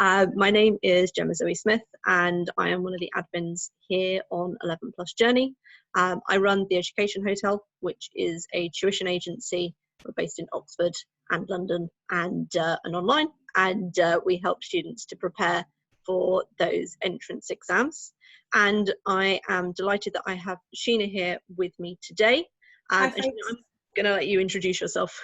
My name is Gemma Zoe Smith, and I am one of the admins here on 11 Plus Journey. I run the Education Hotel, which is a tuition agency. We're based in Oxford and London and online, and we help students to prepare for those entrance exams. And I am delighted that I have Sheena here with me today. Hi, and Sheena, I'm going to let you introduce yourself.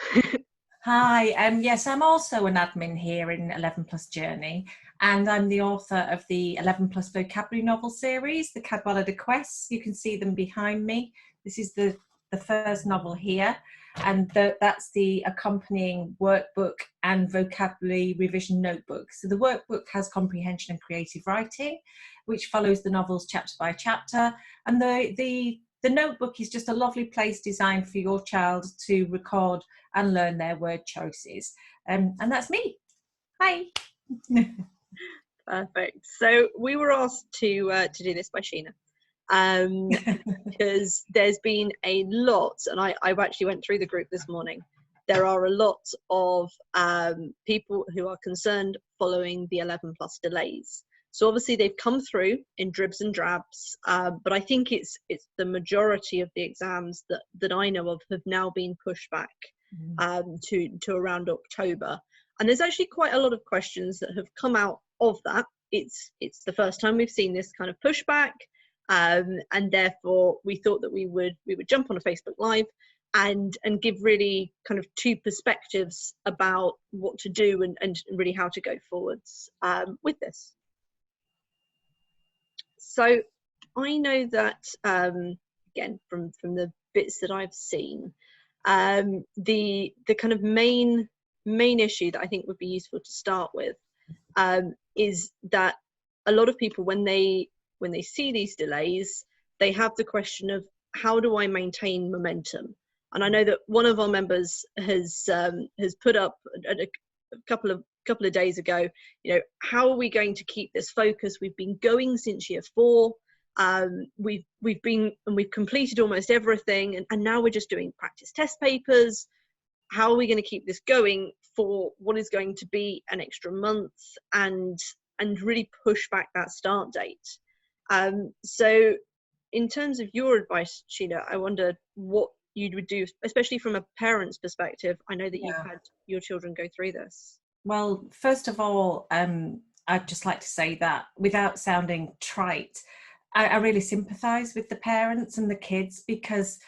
Hi, yes, I'm also an admin here in 11 Plus Journey, and I'm the author of the 11 Plus vocabulary novel series, the Cadwaladr quests. You can see them behind me. This is the first novel here, and that's the accompanying workbook and vocabulary revision notebook. So the workbook has comprehension and creative writing, which follows the novels chapter by chapter, and the notebook is just a lovely place designed for your child to record and learn their word choices. And that's me. Hi. Perfect. So we were asked to do this by Sheena because there's been a lot, and I've actually went through the group this morning. There are a lot of people who are concerned following the 11 plus delays. So obviously they've come through in dribs and drabs, but I think it's the majority of the exams that I know of have now been pushed back to around October. And there's actually quite a lot of questions that have come out of that. It's the first time we've seen this kind of pushback, and therefore we thought that we would jump on a Facebook Live and give really kind of two perspectives about what to do and really how to go forwards with this. So I know that again from the bits that I've seen, the kind of main issue that I think would be useful to start with is that a lot of people, when they see these delays, they have the question of, how do I maintain momentum? And I know that one of our members has put up a couple of days ago, how are we going to keep this focus? We've been going since year 4. We've completed almost everything, and now we're just doing practice test papers. How are we going to keep this going for what is going to be an extra month and really push back that start date? So in terms of your advice, Sheena, I wonder what you would do, especially from a parent's perspective. I know that you've had your children go through this. Well, first of all, I'd just like to say that, without sounding trite, I really sympathise with the parents and the kids, because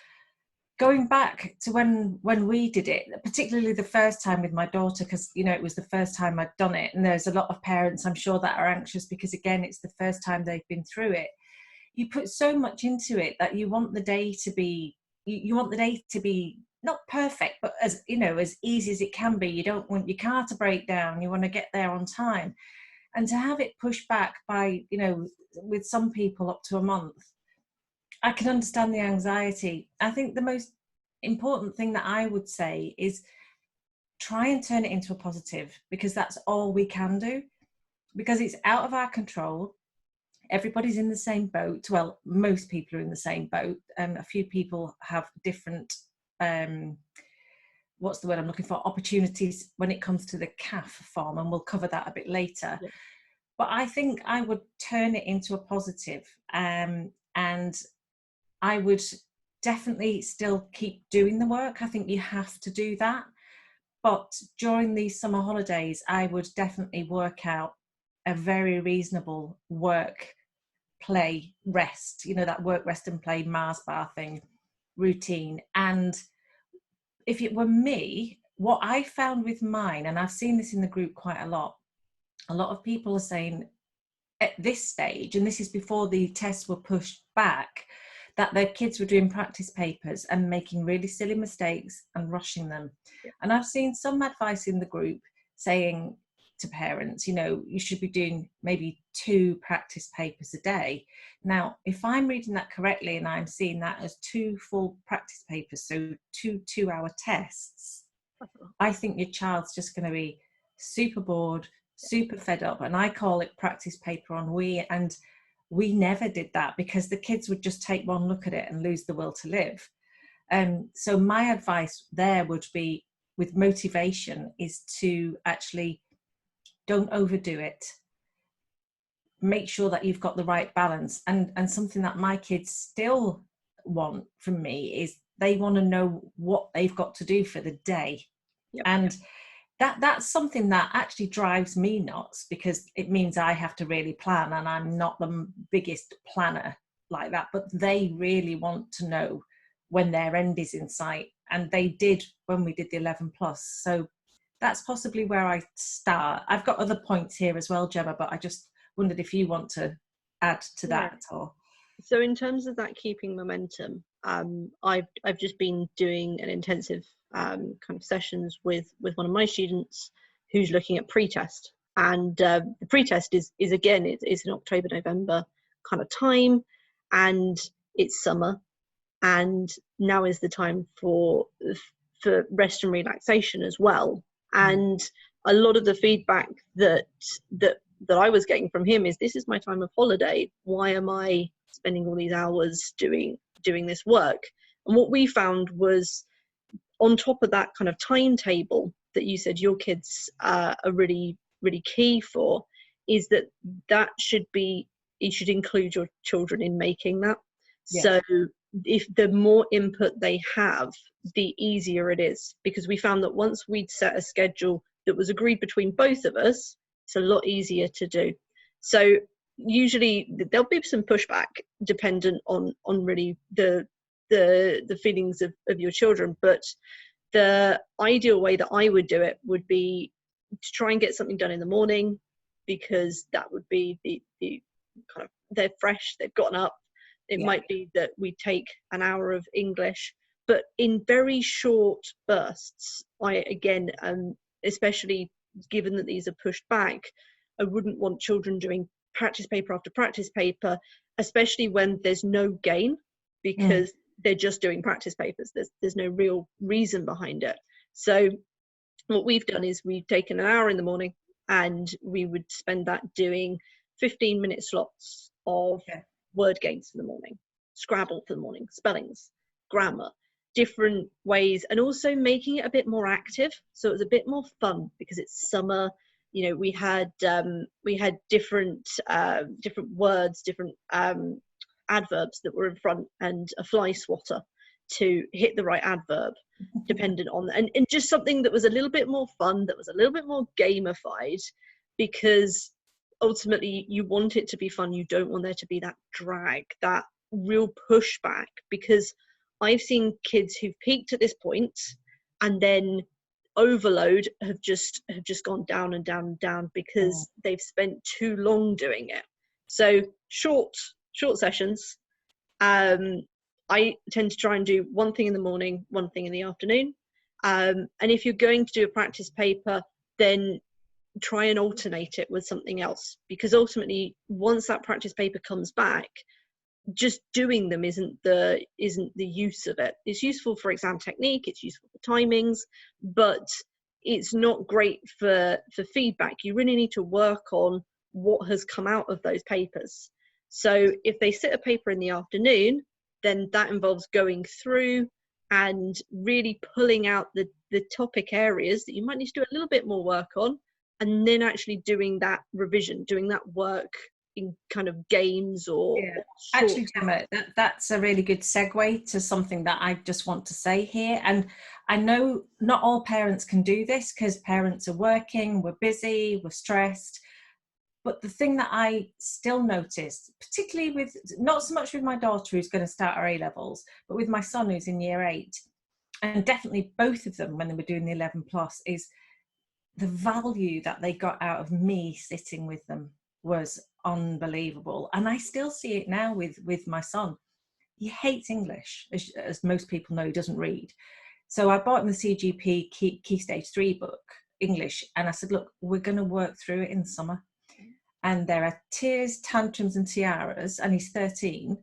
going back to when we did it, particularly the first time with my daughter, because it was the first time I'd done it, and there's a lot of parents, I'm sure, that are anxious because, again, it's the first time they've been through it. You put so much into it that you want the day to be not perfect, but as easy as it can be. You don't want your car to break down. You want to get there on time, and to have it pushed back by with some people up to a month, I can understand the anxiety. I think the most important thing that I would say is try and turn it into a positive, because that's all we can do, because it's out of our control. Everybody's in the same boat. Well, most people are in the same boat. A few people have different, what's the word I'm looking for, opportunities when it comes to the CAF form, and we'll cover that a bit later. Yeah. But I think I would turn it into a positive, and I would definitely still keep doing the work. I think you have to do that. But during these summer holidays, I would definitely work out a very reasonable work, play, rest, that work, rest and play Mars bar thing routine. And if it were me, what I found with mine, and I've seen this in the group quite a lot of people are saying at this stage, and this is before the tests were pushed back, that their kids were doing practice papers and making really silly mistakes and rushing them. Yeah. And I've seen some advice in the group saying to parents, you should be doing maybe 2 practice papers a day. Now, if I'm reading that correctly, and I'm seeing that as 2 full practice papers, so 2 2-hour tests, I think your child's just going to be super bored, super fed up. And I call it practice paper ennui. And we never did that, because the kids would just take one look at it and lose the will to live. So my advice there would be, with motivation, is to actually don't overdo it. make sure that you've got the right balance. And something that my kids still want from me is they want to know what they've got to do for the day. Yep. And that's something that actually drives me nuts, because it means I have to really plan, and I'm not the biggest planner like that, but they really want to know when their end is in sight, and they did when we did the 11 plus. So that's possibly where I start. I've got other points here as well, Gemma, but I just wondered if you want to add to that. Or so in terms of that keeping momentum, I've just been doing an intensive kind of sessions with one of my students who's looking at pre-test, and the pre-test is again it's an October November kind of time, and it's summer, and now is the time for rest and relaxation as well. And a lot of the feedback that I was getting from him is, this is my time of holiday, why am I spending all these hours doing this work? And what we found was, on top of that kind of timetable that you said your kids are really key for, is that should be, you should include your children in making that. Yes. So if the more input they have, the easier it is, because we found that once we'd set a schedule that was agreed between both of us, it's a lot easier to do. So usually there'll be some pushback dependent on really the feelings of your children, but the ideal way that I would do it would be to try and get something done in the morning, because that would be the kind of, they're fresh, they've gotten up. It might be that we take an hour of English, but in very short bursts. Again, especially given that these are pushed back, I wouldn't want children doing practice paper after practice paper, especially when there's no gain, because they're just doing practice papers. There's no real reason behind it. So what we've done is we've taken an hour in the morning, and we would spend that doing 15-minute slots of word games for the morning, Scrabble for the morning, spellings, grammar, different ways, and also making it a bit more active, so it was a bit more fun because it's summer. You know, we had different words, different adverbs that were in front, and a fly swatter to hit the right adverb dependent on, and just something that was a little bit more fun, that was a little bit more gamified, because ultimately you want it to be fun. You don't want there to be that drag, that real pushback, because I've seen kids who've peaked at this point and then overload have just gone down and down and down because they've spent too long doing it. So short sessions. I tend to try and do one thing in the morning, one thing in the afternoon, and if you're going to do a practice paper, then try and alternate it with something else, because ultimately once that practice paper comes back, just doing them isn't the use of it. It's useful for exam technique, it's useful for timings, but it's not great for feedback. You really need to work on what has come out of those papers. So if they sit a paper in the afternoon, then that involves going through and really pulling out the topic areas that you might need to do a little bit more work on, and then actually doing that revision, doing that work in kind of games or actually, Gemma, that's a really good segue to something that I just want to say here. And I know not all parents can do this, because parents are working, we're busy, we're stressed. But the thing that I still noticed, particularly with, not so much with my daughter who's going to start her A-levels, but with my son who's in year 8, and definitely both of them when they were doing the 11 plus, is the value that they got out of me sitting with them was unbelievable. And I still see it now with my son. He hates English, as most people know. He doesn't read. So I bought him the CGP Key Stage 3 book, English, and I said, look, we're going to work through it in summer. And there are tears, tantrums and tiaras, and he's 13.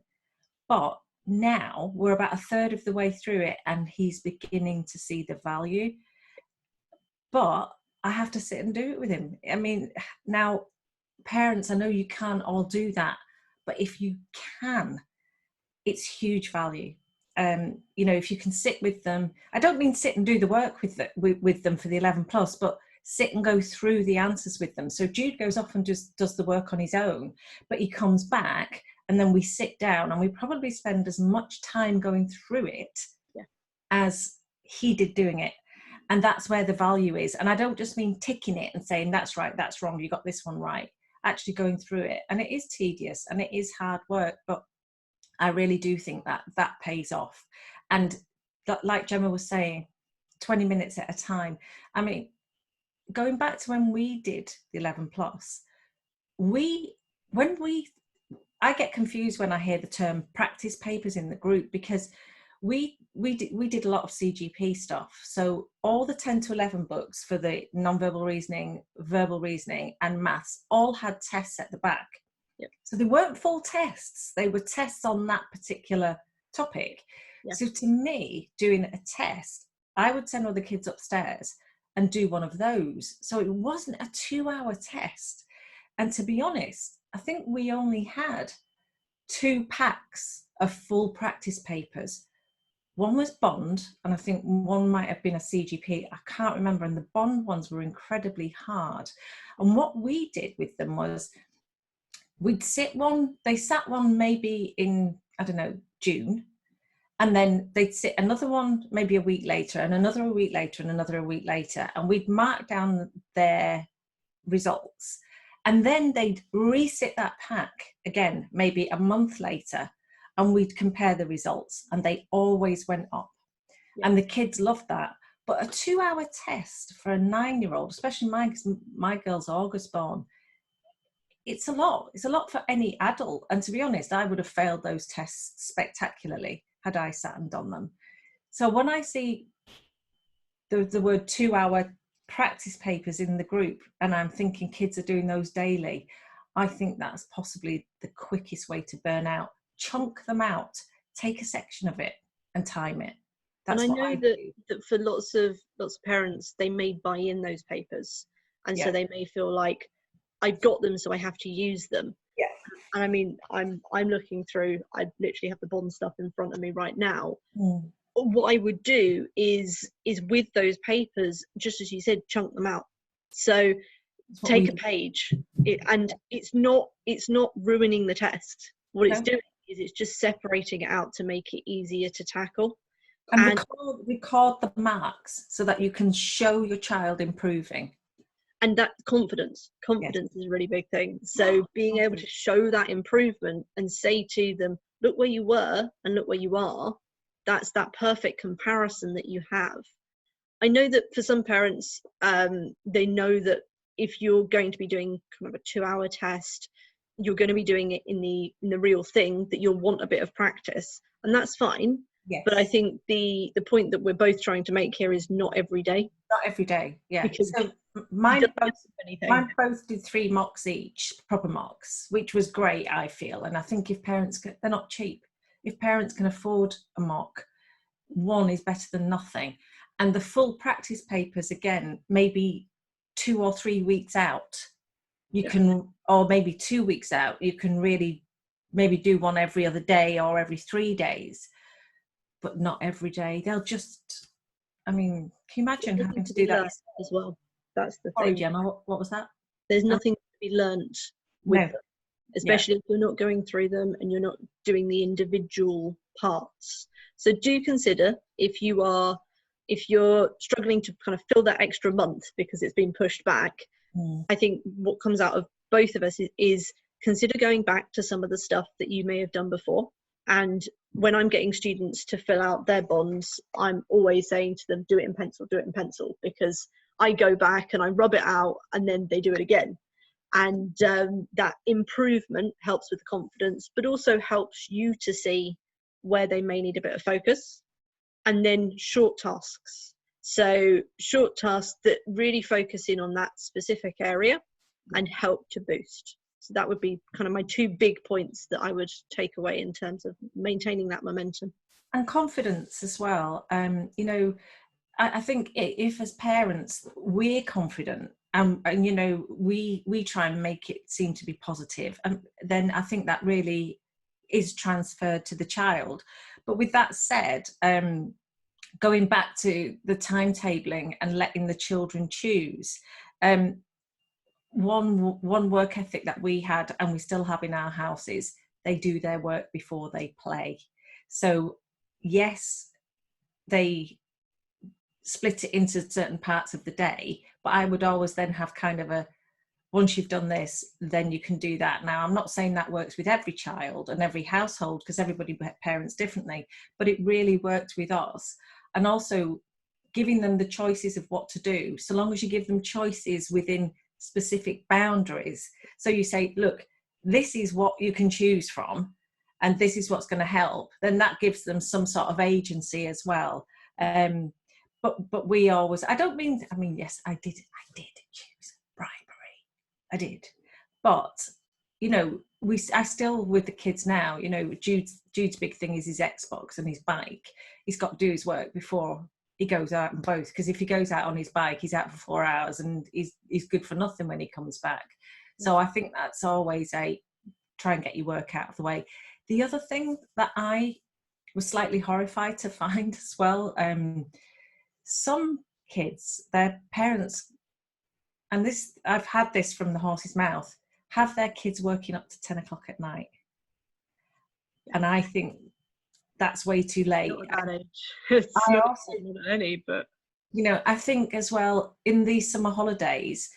But now we're about a third of the way through it, and he's beginning to see the value. But I have to sit and do it with him. I mean, now, parents, I know you can't all do that, but if you can, it's huge value. You know, if you can sit with them, I don't mean sit and do the work with them for the 11 plus, but sit and go through the answers with them. So Jude goes off and just does the work on his own, but he comes back and then we sit down and we probably spend as much time going through it as he did doing it. And that's where the value is. And I don't just mean ticking it and saying, that's right, that's wrong, you got this one right. Actually going through it. And it is tedious and it is hard work, but I really do think that that pays off. And like Gemma was saying, 20 minutes at a time. I mean, going back to when we did the 11 plus, I get confused when I hear the term practice papers in the group, because we did a lot of CGP stuff. So all the 10 to 11 books for the non-verbal reasoning, verbal reasoning and maths all had tests at the back. Yep. So they weren't full tests. They were tests on that particular topic. Yep. So to me, doing a test, I would send all the kids upstairs and do one of those. So it wasn't a 2-hour test. And to be honest, I think we only had 2 packs of full practice papers. One was bond, and I think one might have been a CGP. I can't remember. And the bond ones were incredibly hard. And what we did with them was they sat one maybe in, I don't know, June. And then they'd sit another one maybe a week later, and another a week later, and another a week later. And we'd mark down their results. And then they'd resit that pack again, maybe a month later, and we'd compare the results. And they always went up. Yeah. And the kids loved that. But a 2-hour test for a 9-year-old, especially my girl's August born, it's a lot. It's a lot for any adult. And to be honest, I would have failed those tests spectacularly had I sat and done them. So when I see the word 2-hour practice papers in the group, and I'm thinking kids are doing those daily, I think that's possibly the quickest way to burn out. Chunk them out, take a section of it and time it. That's and I what know that for lots of parents, they may buy in those papers, and so they may feel like, I got them, so I have to use them. Yeah. And I mean, I'm looking through, I literally have the bond stuff in front of me right now. What I would do is with those papers, just as you said, chunk them out. So take a page, and it's not ruining the test. What it's doing is it's just separating it out to make it easier to tackle. And record the marks so that you can show your child improving. And that confidence is a really big thing. So being able to show that improvement and say to them, look where you were and look where you are, that's that perfect comparison that you have. I know that for some parents, they know that if you're going to be doing kind of a 2-hour test, you're going to be doing it in the real thing, that you'll want a bit of practice, and that's fine. Yes. But I think the point that we're both trying to make here is not every day. Not every day, yeah. Because so mine both did 3 mocks each, proper mocks, which was great, I feel. And I think if parents they're not cheap. If parents can afford a mock, one is better than nothing. And the full practice papers, again, maybe 2 or 3 weeks out, you can, or maybe 2 weeks out, you can really maybe do one every other day or every 3 days. But not every day. They'll just, I mean, can you imagine having to do that as well? That's the thing. Sorry, Gemma, what was that? There's nothing to be learnt with them, especially if you're not going through them and you're not doing the individual parts. So do consider, if you're struggling to kind of fill that extra month because it's been pushed back, I think what comes out of both of us is consider going back to some of the stuff that you may have done before. And when I'm getting students to fill out their bonds, I'm always saying to them, do it in pencil, because I go back and I rub it out and then they do it again. And that improvement helps with the confidence, but also helps you to see where they may need a bit of focus. And then short tasks. So short tasks that really focus in on that specific area and help to boost. So that would be kind of my 2 big points that I would take away in terms of maintaining that momentum. And confidence as well. You know, I think if as parents we're confident and you know, we try and make it seem to be positive, then I think that really is transferred to the child. But with that said, going back to the timetabling and letting the children choose, one work ethic that we had and we still have in our house is they do their work before they play. So yes, they split it into certain parts of the day, but I would always then have kind of a, once you've done this, then you can do that. Now, I'm not saying that works with every child and every household, because everybody parents differently, but it really worked with us. And also giving them the choices of what to do, so long as you give them choices within specific boundaries. So you say, look, this is what you can choose from, and this is what's going to help, then that gives them some sort of agency as well. But we always, I mean, yes, I did choose bribery. I did. But, you know, I still, with the kids now, you know, Jude's big thing is his Xbox and his bike. He's got to do his work before he goes out on both, because if he goes out on his bike, he's out for 4 hours and he's good for nothing when he comes back. So I think that's always try and get your work out of the way. The other thing that I was slightly horrified to find as well, some kids, their parents, and this, I've had this from the horse's mouth, have their kids working up to 10 o'clock at night. And I think that's way too late. Not at that age. It's not any, but you know, I think as well, in these summer holidays,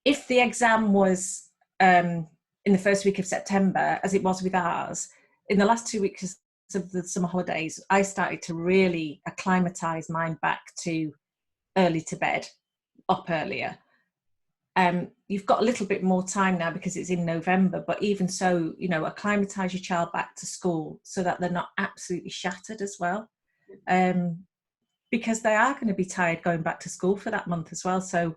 if the exam was in the first week of September, as it was with ours, in the last 2 weeks of the summer holidays, I started to really acclimatise mine back to early to bed, up earlier. You've got a little bit more time now because it's in November, but even so, you know, acclimatise your child back to school so that they're not absolutely shattered as well, because they are going to be tired going back to school for that month as well. So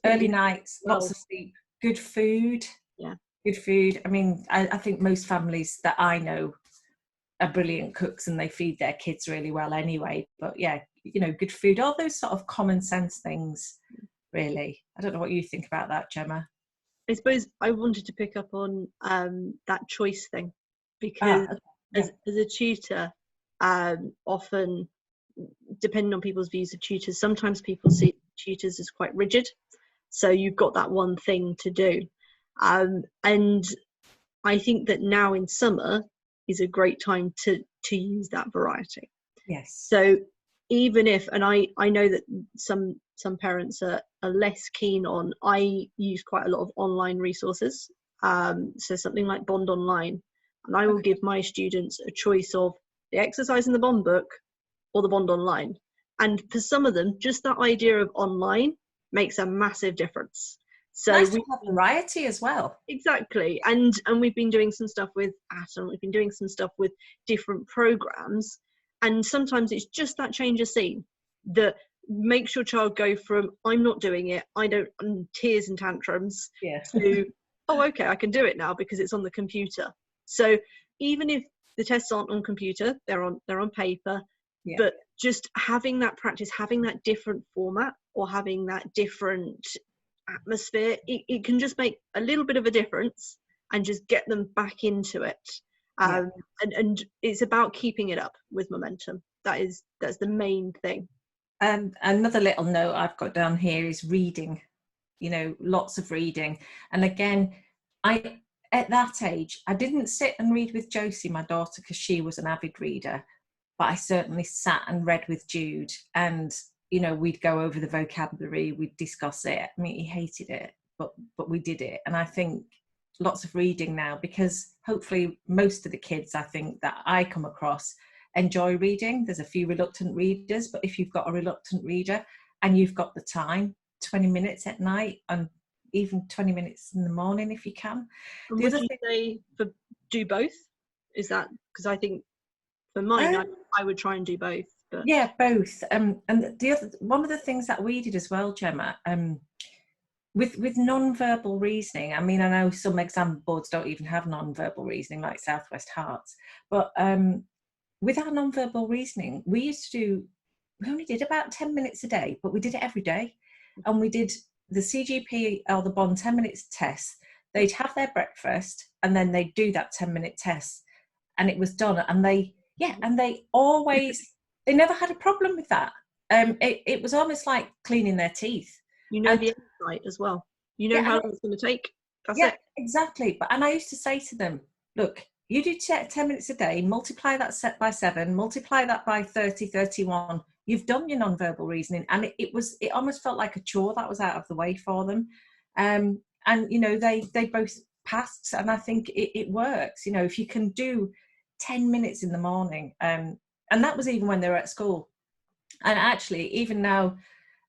early nights, lots of sleep, good food. Yeah, good food. I mean, I think most families that I know are brilliant cooks and they feed their kids really well anyway. But yeah, you know, good food, all those sort of common sense things, really. I don't know what you think about that, Gemma. I suppose I wanted to pick up on that choice thing, because as a tutor, often, depending on people's views of tutors, sometimes people see tutors as quite rigid. So you've got that one thing to do. And I think that now in summer is a great time to use that variety. Yes. So even if, and I know that some parents are less keen on, I use quite a lot of online resources. So something like Bond Online, and I will give my students a choice of the exercise in the Bond book or the Bond Online. And for some of them, just that idea of online makes a massive difference. So nice to have variety as well. Exactly. And we've been doing some stuff with Atom, we've been doing some stuff with different programs, and sometimes it's just that change of scene that makes your child go from I'm not doing it, I don't, tears and tantrums, to oh okay, I can do it now because it's on the computer. So even if the tests aren't on computer, they're on paper, but just having that practice, having that different format or having that different atmosphere, it can just make a little bit of a difference and just get them back into it. And it's about keeping it up with momentum. That's the main thing. Another little note I've got down here is reading, you know, lots of reading. And again, at that age, I didn't sit and read with Josie, my daughter, because she was an avid reader, but I certainly sat and read with Jude, and you know, we'd go over the vocabulary, we'd discuss it. I mean, he hated it, but we did it. And I think lots of reading now, because hopefully most of the kids, I think, that I come across enjoy reading. There's a few reluctant readers, but if you've got a reluctant reader and you've got the time, 20 minutes at night and even 20 minutes in the morning if you can. And would you say for do both? Is that, because I think for mine, I would try and do both. But yeah, both. And the other, one of the things that we did as well, Gemma, with non-verbal reasoning, I mean, I know some exam boards don't even have non-verbal reasoning, like Southwest Hearts, but with our non-verbal reasoning, we only did about 10 minutes a day, but we did it every day. And we did the CGP or the Bond 10 minutes test. They'd have their breakfast and then they'd do that 10-minute test, and it was done. And they always they never had a problem with that. It was almost like cleaning their teeth. You know, And, the end site as well. You know yeah, how long it's going to take. That's yeah, it. exactly. And I used to say to them, look, you do 10 minutes a day, multiply that set by 7, multiply that by 30, 31. You've done your non-verbal reasoning. And it almost felt like a chore that was out of the way for them. And, you know, they both passed, and I think it works. You know, if you can do 10 minutes in the morning, and that was even when they were at school. And actually, even now,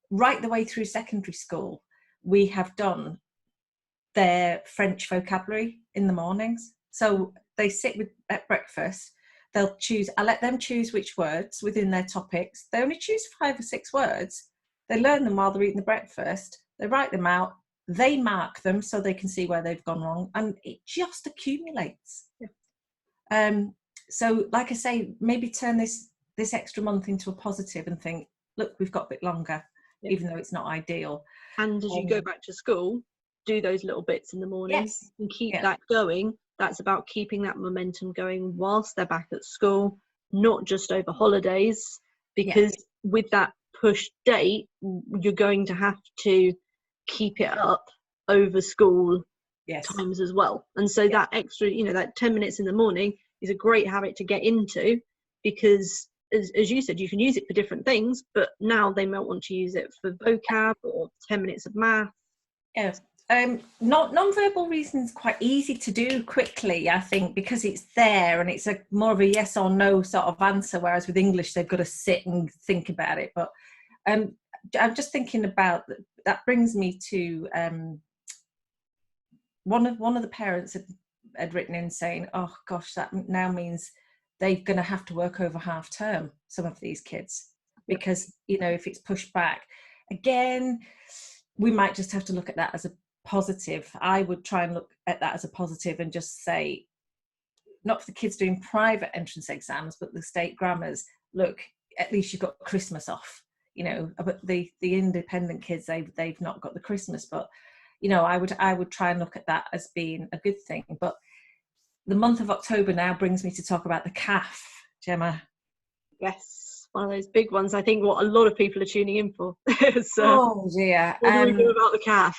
right the way through secondary school, we have done their French vocabulary in the mornings. So they sit at breakfast. They'll choose, I let them choose which words within their topics. They only choose 5 or 6 words. They learn them while they're eating the breakfast. They write them out. They mark them so they can see where they've gone wrong. And it just accumulates. Yeah. So like I say, maybe turn this extra month into a positive and think, look, we've got a bit longer, even though it's not ideal. And as you go back to school, do those little bits in the morning, yes, and keep that going. That's about keeping that momentum going whilst they're back at school, not just over holidays, because with that push date, you're going to have to keep it up over school times as well. And so that extra, you know, that 10 minutes in the morning is a great habit to get into, because as you said, you can use it for different things, but now they might want to use it for vocab or 10 minutes of math. Non-verbal reasoning is quite easy to do quickly, I think, because it's there and it's a more of a yes or no sort of answer, whereas with English they've got to sit and think about it. But I'm just thinking about that. Brings me to one of the parents had written in saying, oh gosh, that now means they're going to have to work over half term, some of these kids, because you know, if it's pushed back again, we might just have to look at that as a positive. I would try and look at that as a positive and just say, not for the kids doing private entrance exams, but the state grammars, look, at least you've got Christmas off, you know. But the independent kids, they've not got the Christmas. But you know, I would try and look at that as being a good thing. But the month of October now brings me to talk about the CAF, Gemma. Yes, one of those big ones. I think what a lot of people are tuning in for. So, oh dear. What do we do about the CAF?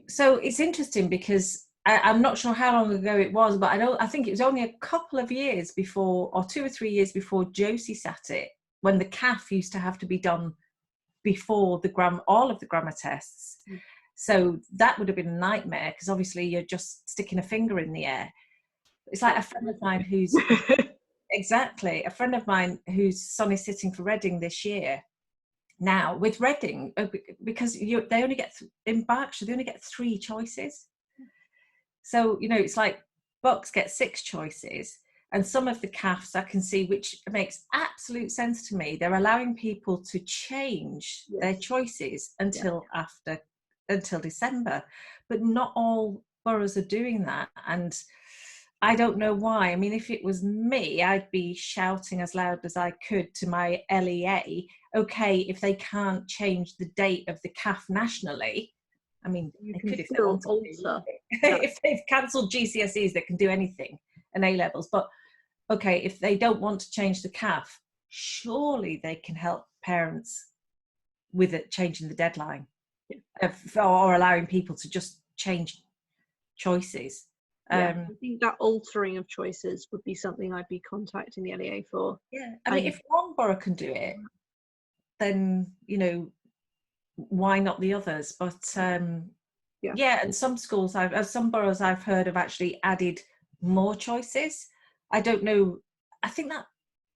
So it's interesting because I'm not sure how long ago it was, but I think it was only a couple of years before, or 2 or 3 years before Josie sat it, when the CAF used to have to be done before all of the grammar tests. So that would have been a nightmare, because obviously you're just sticking a finger in the air. It's like a friend of mine who's exactly a friend of mine whose son is sitting for Reading this year. Now with Reading, because they only get in Berkshire, they only get 3 choices. So you know, it's like Bucks get 6 choices, and some of the CAFs I can see, which makes absolute sense to me. They're allowing people to change their choices until December, but not all boroughs are doing that, and I don't know why. I mean, if it was me, I'd be shouting as loud as I could to my LEA, okay, if they can't change the date of the CAF nationally, I mean, they could if they want to. If they've cancelled GCSEs, they can do anything, and A-levels. But, okay, if they don't want to change the CAF, surely they can help parents with it, changing the deadline, or allowing people to just change choices. I think that altering of choices would be something I'd be contacting the LEA for. I mean, if one borough can do it, then you know, why not the others? But and some schools, some boroughs I've heard have actually added more choices. I don't know. I think that,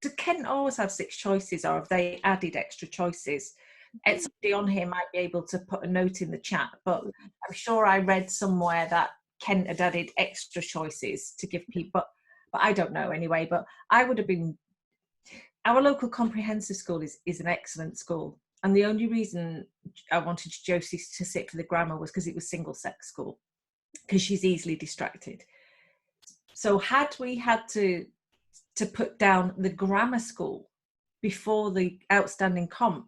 do Kent always have 6 choices, or have they added extra choices? Somebody on here might be able to put a note in the chat, but I'm sure I read somewhere that Kent had added extra choices to give people, but I don't know anyway. But I would have been, our local comprehensive school is an excellent school, and the only reason I wanted Josie to sit for the grammar was because it was single sex school, because she's easily distracted. So had we had to put down the grammar school before the outstanding comp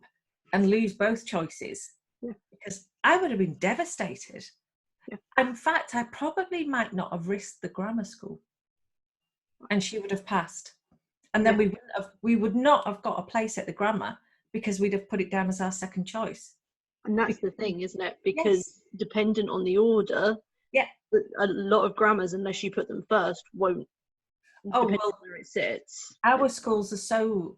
and lose both choices, because I would have been devastated. In fact, I probably might not have risked the grammar school, and she would have passed. And then we would not have got a place at the grammar because we'd have put it down as our second choice. And that's the thing, isn't it? Because dependent on the order, a lot of grammars, unless you put them first, won't. Depending on where it sits. Our schools are so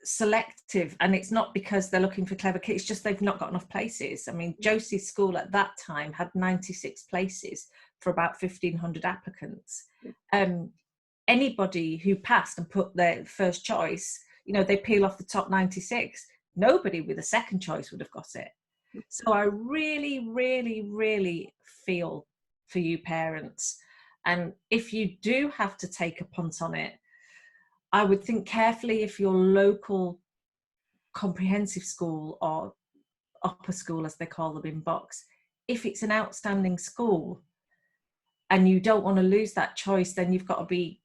selective, and it's not because they're looking for clever kids, it's just they've not got enough places. I mean, Josie's school at that time had 96 places for about 1,500 applicants. Anybody who passed and put their first choice, they peel off the top 96. Nobody with a second choice would have got it. So I really, really, really feel for you parents. And if you do have to take a punt on it, I would think carefully if your local comprehensive school or upper school, as they call them in Box, if it's an outstanding school and you don't want to lose that choice, then you've got to be,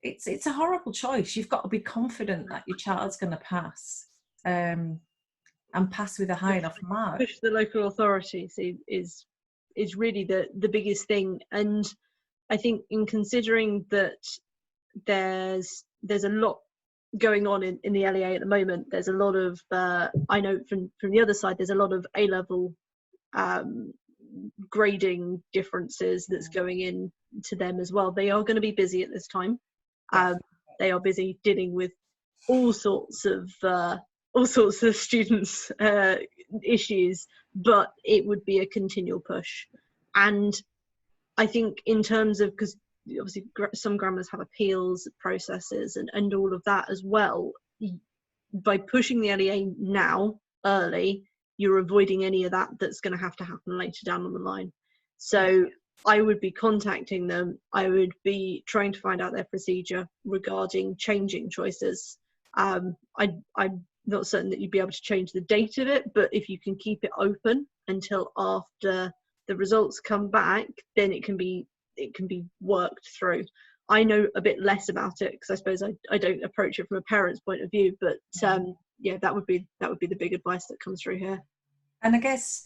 it's a horrible choice. You've got to be confident that your child's going to pass and pass with a high enough mark. Push the local authorities is really the biggest thing. And I think in considering that there's a lot going on in the LEA at the moment, there's a lot of I know from the other side, there's a lot of A-level grading differences that's going in to them as well. They are going to be busy at this time. They are busy dealing with all sorts of students issues, but it would be a continual push. And I think in terms of, because obviously some grammars have appeals processes and all of that as well, by pushing the LEA now early, you're avoiding any of that that's going to happen later down on the line. So I would be contacting them. I would be trying to find out their procedure regarding changing choices. I'm not certain that you'd be able to change the date of it, but if you can keep it open until after the results come back, then it can be worked through. I know a bit less about it because I suppose I don't approach it from a parent's point of view, but that would be the big advice that comes through here. And I guess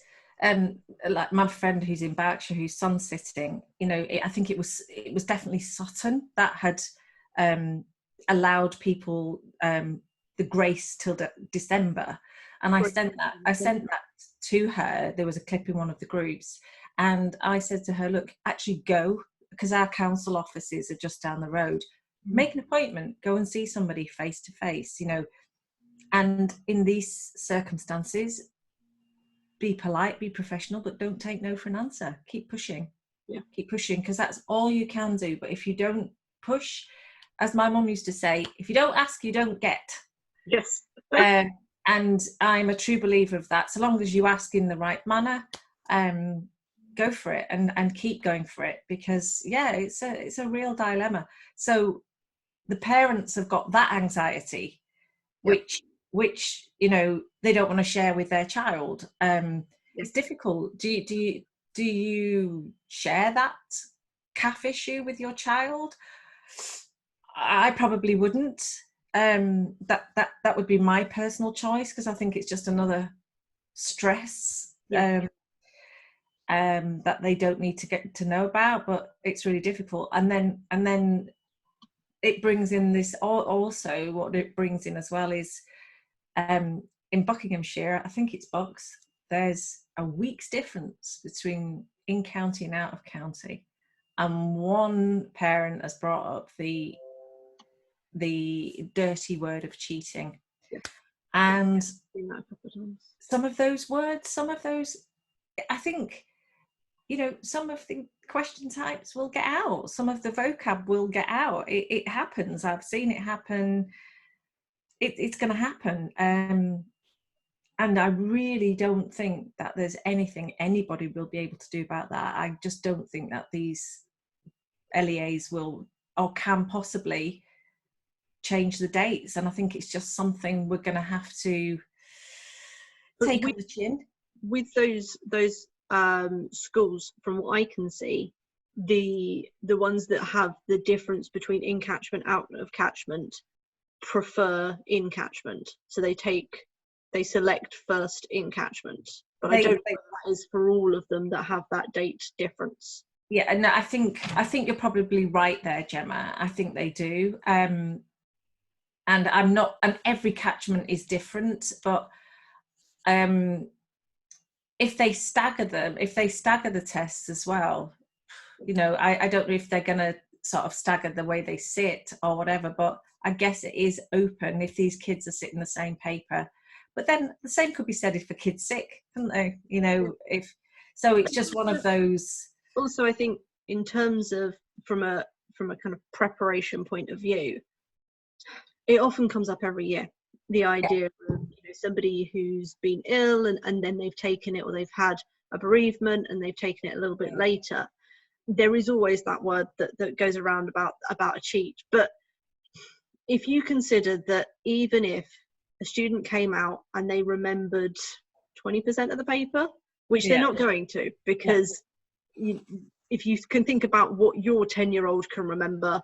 like my friend who's in Berkshire, who's sun sitting, I think it was definitely Sutton that had allowed people the grace till December, and I sent that to her. There was a clip in one of the groups, and I said to her, look, actually go, because our council offices are just down the road. Make an appointment, go and see somebody face to face, and in these circumstances, be polite, be professional, but don't take no for an answer. Keep pushing. Keep pushing, because that's all you can do. But if you don't push, as my mum used to say, if you don't ask, you don't get. Yes. And I'm a true believer of that. So long as you ask in the right manner, go for it and keep going for it, because it's a real dilemma. So the parents have got that anxiety, which they don't want to share with their child. It's difficult. Do you share that CAF issue with your child? I probably wouldn't. That would be my personal choice, because I think it's just another stress that they don't need to get to know about, but it's really difficult. And then it brings in this also, what it brings in as well is in Buckinghamshire, I think it's Bucks, there's a week's difference between in county and out of county, and one parent has brought up the dirty word of cheating. And some of those words, I think, some of the question types will get out, some of the vocab will get out. It happens. I've seen it happen. It's going to happen. And I really don't think that there's anything anybody will be able to do about that. I just don't think that these LEAs will or can possibly change the dates. And I think it's just something we're going to have to take on the chin. With those schools, from what I can see, the ones that have the difference between in catchment, out of catchment, prefer in catchment. So they select first in catchment. But I don't think that is for all of them that have that date difference. Yeah, and I think you're probably right there, Gemma. I think they do. and every catchment is different, but if they stagger the tests as well, you know, I don't know if they're going to sort of stagger the way they sit or whatever, but I guess it is open if these kids are sitting the same paper. But then the same could be said if a kid's sick, couldn't they? You know, if so, it's just one of those. Also, I think in terms of from a kind of preparation point of view, it often comes up every year. The idea of, you know, somebody who's been ill and then they've taken it, or they've had a bereavement and they've taken it a little bit later. There is always that word that goes around about a cheat. But if you consider that even if a student came out and they remembered 20% of the paper, which they're not going to, because if you can think about what your 10-year-old can remember,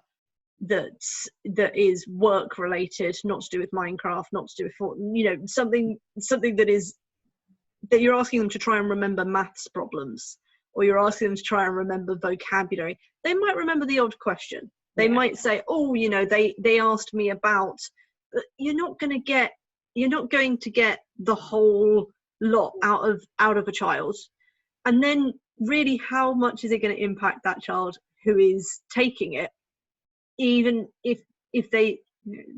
that is work related, not to do with Minecraft, not to do with, you know, something that you're asking them to try and remember maths problems, or you're asking them to try and remember vocabulary, they might remember the odd question. They might say, oh, you know, they asked me about, but you're not going to get the whole lot out of a child. And then really, how much is it going to impact that child who is taking it, even if they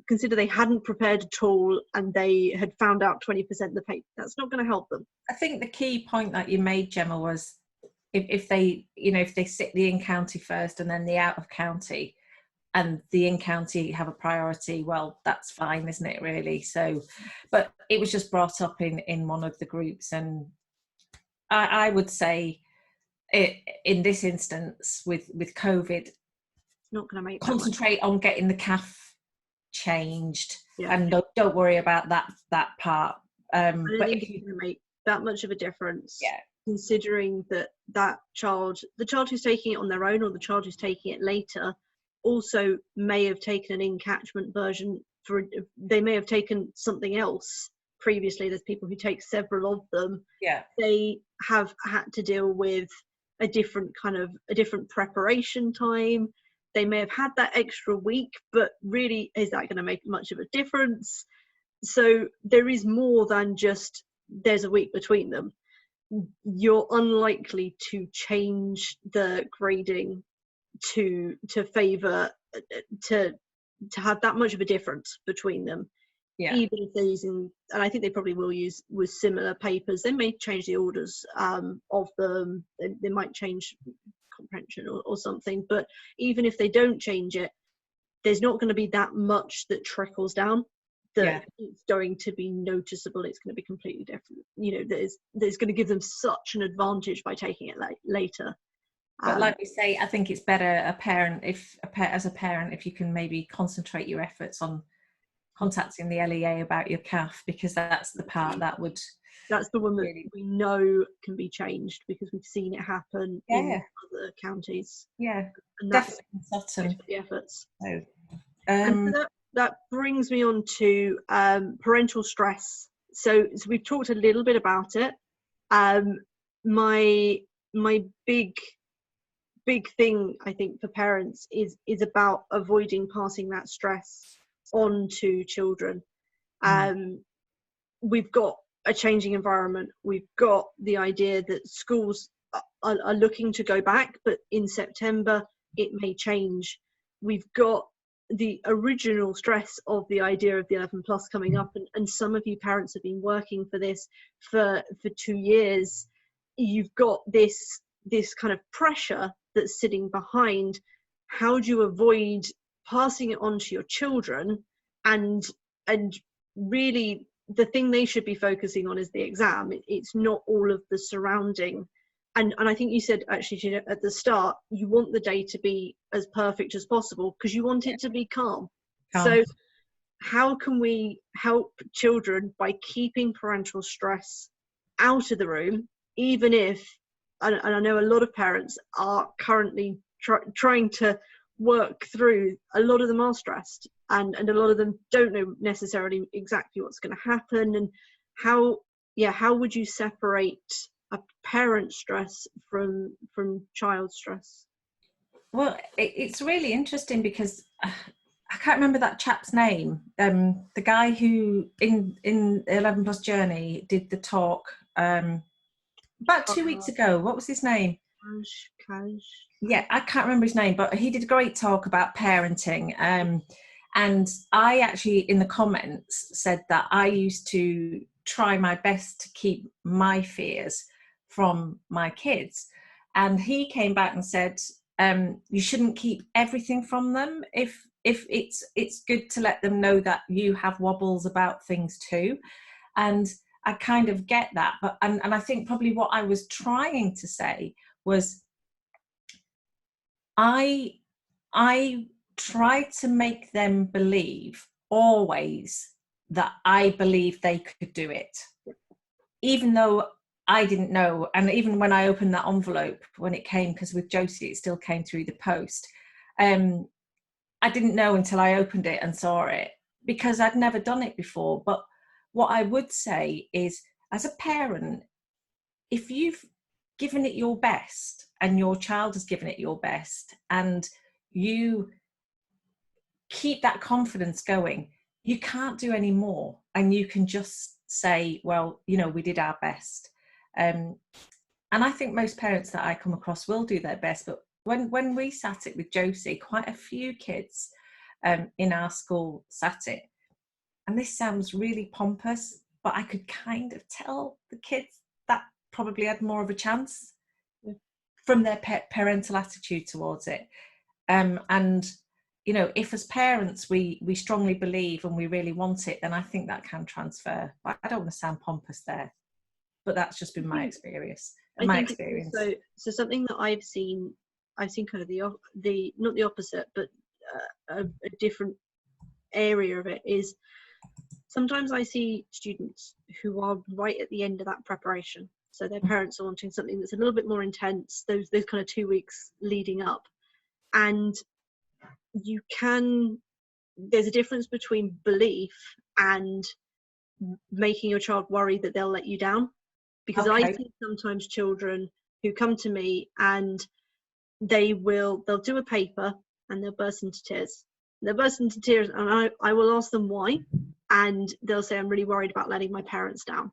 consider they hadn't prepared at all and they had found out 20% of the paper? That's not going to help them. I think the key point that you made, Gemma, was if they, you know, if they sit the in-county first and then the out-of-county, and the in-county have a priority, well, that's fine, isn't it, really? So, but it was just brought up in one of the groups, and I would say in this instance with COVID, Not going to make concentrate on getting the CAF changed, Yeah. and don't worry about that part. I But don't think it's going to make that much of a difference, considering that the child who's taking it on their own, or the child who's taking it later, also may have taken an in-catchment version. They may have taken something else previously. There's people who take several of them. They have had to deal with a different preparation time. They may have had that extra week, but really, is that going to make much of a difference? So there is more than just there's a week between them. You're unlikely to change the grading to favour to have that much of a difference between them. Even if they're using, and I think they probably will use with similar papers, they may change the orders of them. They might change comprehension or something, but even if they don't change it, there's not going to be that much that trickles down that it's going to be noticeable. It's going to be completely different. You know, there's going to give them such an advantage by taking it later. But like we say, I think it's better as a parent, if you can maybe concentrate your efforts on contacting the LEA about your CAF, because that's the part that's the one that we know can be changed, because we've seen it happen in other counties. And definitely Sutton. The efforts. So, and so that brings me on to parental stress. So we've talked a little bit about it. My big thing, I think, for parents is about avoiding passing that stress on to children. We've got a changing environment. We've got the idea that schools are looking to go back, but in September it may change. We've got the original stress of the idea of the 11 plus coming up, and some of you parents have been working for this for 2 years. You've got this kind of pressure that's sitting behind. How do you avoid passing it on to your children? And really, the thing they should be focusing on is the exam. It's not all of the surrounding. And I think you said, actually, at the start, you want the day to be as perfect as possible because you want it to be calm. So how can we help children by keeping parental stress out of the room, even if, and I know a lot of parents are currently trying to work through, a lot of them are stressed, and a lot of them don't know necessarily exactly what's going to happen. And how would you separate a parent stress from child stress? Well, it's really interesting because I can't remember that chap's name. The guy who in 11 Plus Journey did the talk about 2 weeks ago. What was his name? Cash. Yeah, I can't remember his name, but he did a great talk about parenting. And I actually, in the comments, said that I used to try my best to keep my fears from my kids. And he came back and said, you shouldn't keep everything from them. If it's good to let them know that you have wobbles about things too. And I kind of get that. But and I think probably what I was trying to say was, I try to make them believe always that I believe they could do it, even though I didn't know. And even when I opened that envelope, when it came, because with Josie it still came through the post, I didn't know until I opened it and saw it, because I'd never done it before. But what I would say is, as a parent, if you've given it your best and your child has given it your best, and you keep that confidence going, you can't do any more, and you can just say, well, you know, we did our best. And I think most parents that I come across will do their best. But when we sat it with Josie, quite a few kids in our school sat it, and this sounds really pompous, but I could kind of tell the kids that probably had more of a chance from their parental attitude towards it. And you know, if as parents we strongly believe and we really want it, then I think that can transfer. But I don't want to sound pompous there, but that's just been my experience. So something that I've seen kind of the not the opposite, but a different area of it is, sometimes I see students who are right at the end of that preparation. So their parents are wanting something that's a little bit more intense, those kind of 2 weeks leading up. And there's a difference between belief and making your child worry that they'll let you down. Because okay. I see sometimes children who come to me and they'll do a paper and they'll burst into tears. They'll burst into tears, and I will ask them why, and they'll say, I'm really worried about letting my parents down,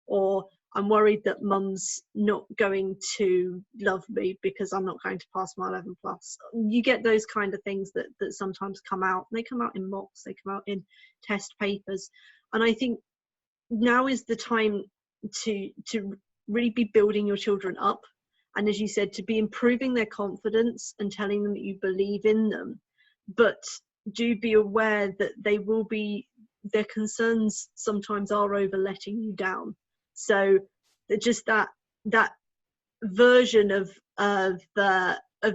or I'm worried that mum's not going to love me because I'm not going to pass my 11 plus. You get those kind of things that sometimes come out. They come out in mocks, they come out in test papers. And I think now is the time to really be building your children up. And as you said, to be improving their confidence and telling them that you believe in them. But do be aware that their concerns sometimes are over letting you down. So just that version of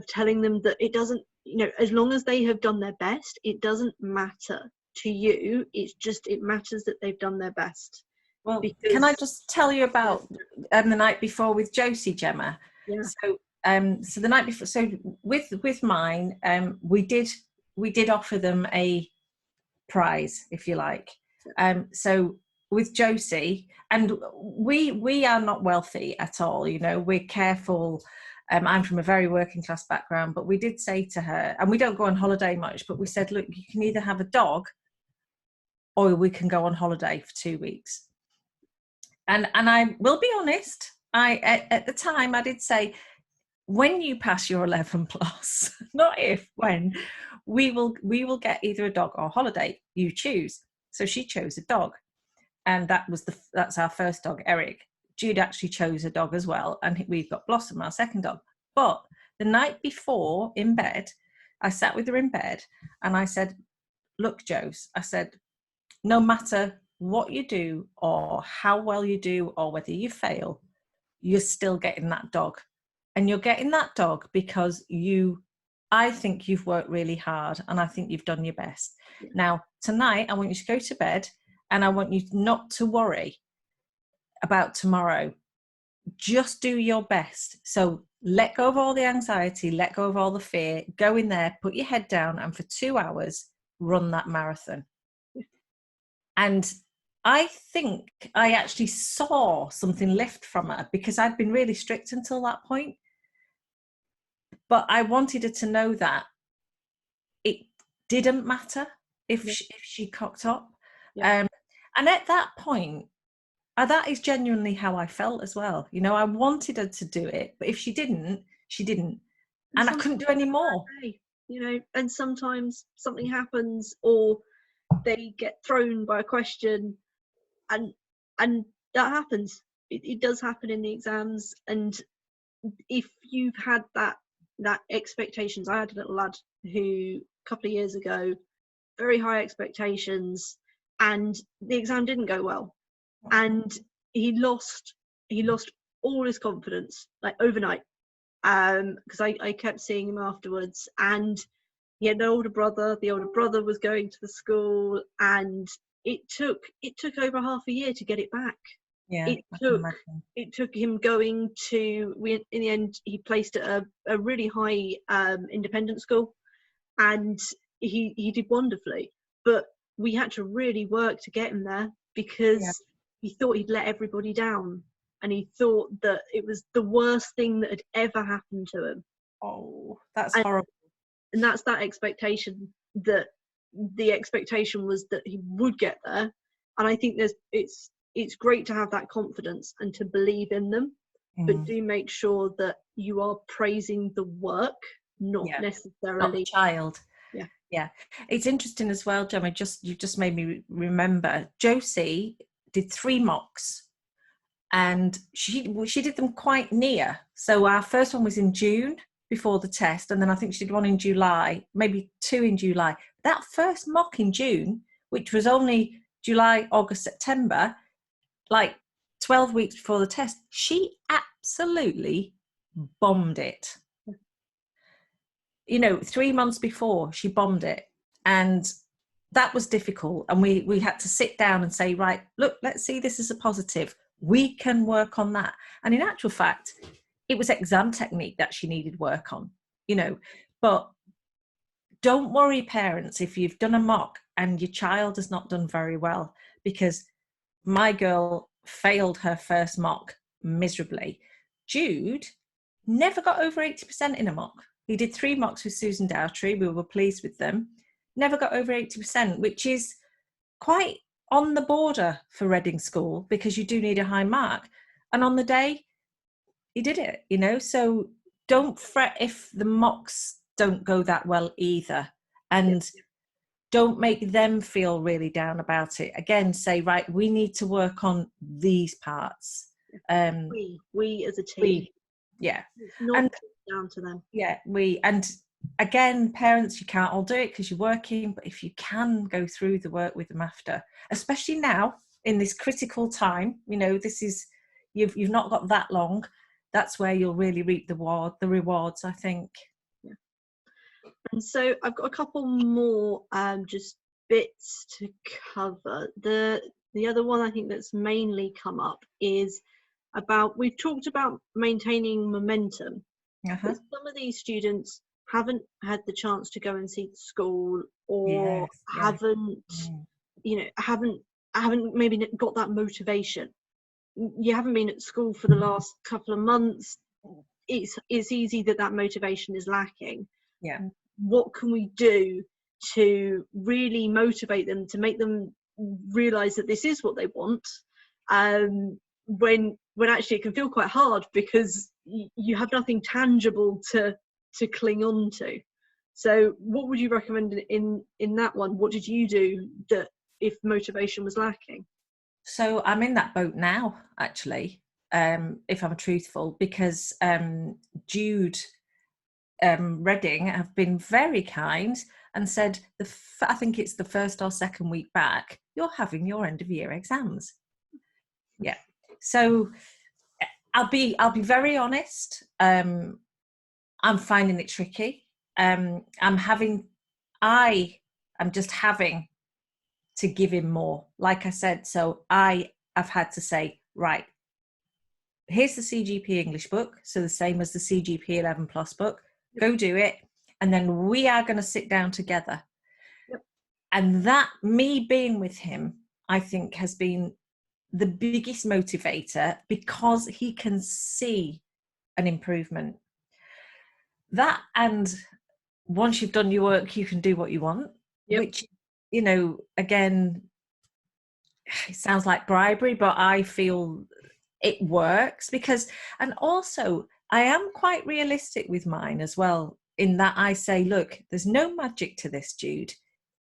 telling them that it doesn't, you know, as long as they have done their best, it doesn't matter to you. It matters that they've done their best. Well, can I just tell you about the night before with Josie, Gemma? Yeah. So the night before, so with mine, we did offer them a prize, if you like. So with Josie, and we are not wealthy at all, you know, we're careful. I'm from a very working class background, but we did say to her, and we don't go on holiday much, but we said, look, you can either have a dog or we can go on holiday for 2 weeks. And I will be honest, at the time I did say, when you pass your 11 plus, not if, when, we will get either a dog or a holiday. You choose. So she chose a dog, and that's our first dog, Eric. Jude actually chose a dog as well, and we've got Blossom, our second dog. But the night before, in bed, I sat with her in bed, and I said, look, Jose, I said, no matter what you do or how well you do or whether you fail, you're still getting that dog. And you're getting that dog because I think you've worked really hard, and I think you've done your best. Now, tonight, I want you to go to bed, and I want you not to worry about tomorrow. Just do your best. So let go of all the anxiety, let go of all the fear, go in there, put your head down, and for 2 hours, run that marathon. And I think I actually saw something lift from her, because I'd been really strict until that point. But I wanted her to know that didn't matter if, Yeah. if she cocked up. Yeah. And at that point, that is genuinely how I felt as well. You know, I wanted her to do it, but if she didn't, she didn't. And I couldn't do any more. You know, and sometimes something happens, or they get thrown by a question, and that happens. It does happen in the exams. And if you've had that expectations, I had a little lad who a couple of years ago, very high expectations, and the exam didn't go well, and he lost all his confidence, like, overnight. Because I kept seeing him afterwards, and he had an older brother. The older brother was going to the school, and it took over half a year to get it back. Yeah, It took him going to, in the end he placed at a really high independent school, and he did wonderfully, but we had to really work to get him there, because he thought he'd let everybody down, and he thought that it was the worst thing that had ever happened to him. Oh, that's horrible. And that's that expectation, that the expectation was that he would get there. And I think it's great to have that confidence and to believe in them, but do make sure that you are praising the work, not necessarily not the child. Yeah. It's interesting as well, Gemma, you just made me remember, Josie did 3 mocks, and she did them quite near. So our first one was in June before the test, and then I think she did one in July, maybe 2 in July. That first mock in June, which was only July, August, September, like 12 weeks before the test, she absolutely bombed it. You know, 3 months before, she bombed it, and that was difficult. And we had to sit down and say, right, look, let's see this as a positive. We can work on that. And in actual fact, it was exam technique that she needed work on, you know. But don't worry, parents, if you've done a mock and your child has not done very well, because my girl failed her first mock miserably. Jude never got over 80% in a mock. He did 3 mocks with Susan Dowtry. We were pleased with them. Never got over 80%, which is quite on the border for Reading School, because you do need a high mark. And on the day, he did it, you know. So don't fret if the mocks don't go that well either. And don't make them feel really down about it. Again, say, right, we need to work on these parts. We as a team. It's not down to them. And again, parents, you can't all do it because you're working, but if you can go through the work with them after, especially now in this critical time, you know, this is, you've not got that long. That's where you'll really reap the rewards, I think. And so I've got a couple more just bits to cover. The other one I think that's mainly come up is about, we've talked about maintaining momentum. But some of these students haven't had the chance to go and see the school, or haven't maybe got that motivation. You haven't been at school for the last couple of months. It's easy that motivation is lacking. What can we do to really motivate them, to make them realize that this is what they want, when actually it can feel quite hard, because you have nothing tangible to cling on to? So what would you recommend in that one? What did you do that if motivation was lacking? So I'm in that boat now, actually, if I'm truthful, because Jude Reading have been very kind and said, I think it's the first or second week back, you're having your end of year exams. So I'll be very honest. I'm finding it tricky. I'm just having to give him more, like I said. So I've had to say, right, here's the CGP English book, so the same as the CGP 11 plus book. Go do it, and then we are going to sit down together. And that, me being with him, I think has been the biggest motivator, because he can see an improvement. That, and once you've done your work, you can do what you want, Yep. which, you know, again, it sounds like bribery, but I feel it works because, and also I am quite realistic with mine as well, in that I say, look, there's no magic to this, Jude.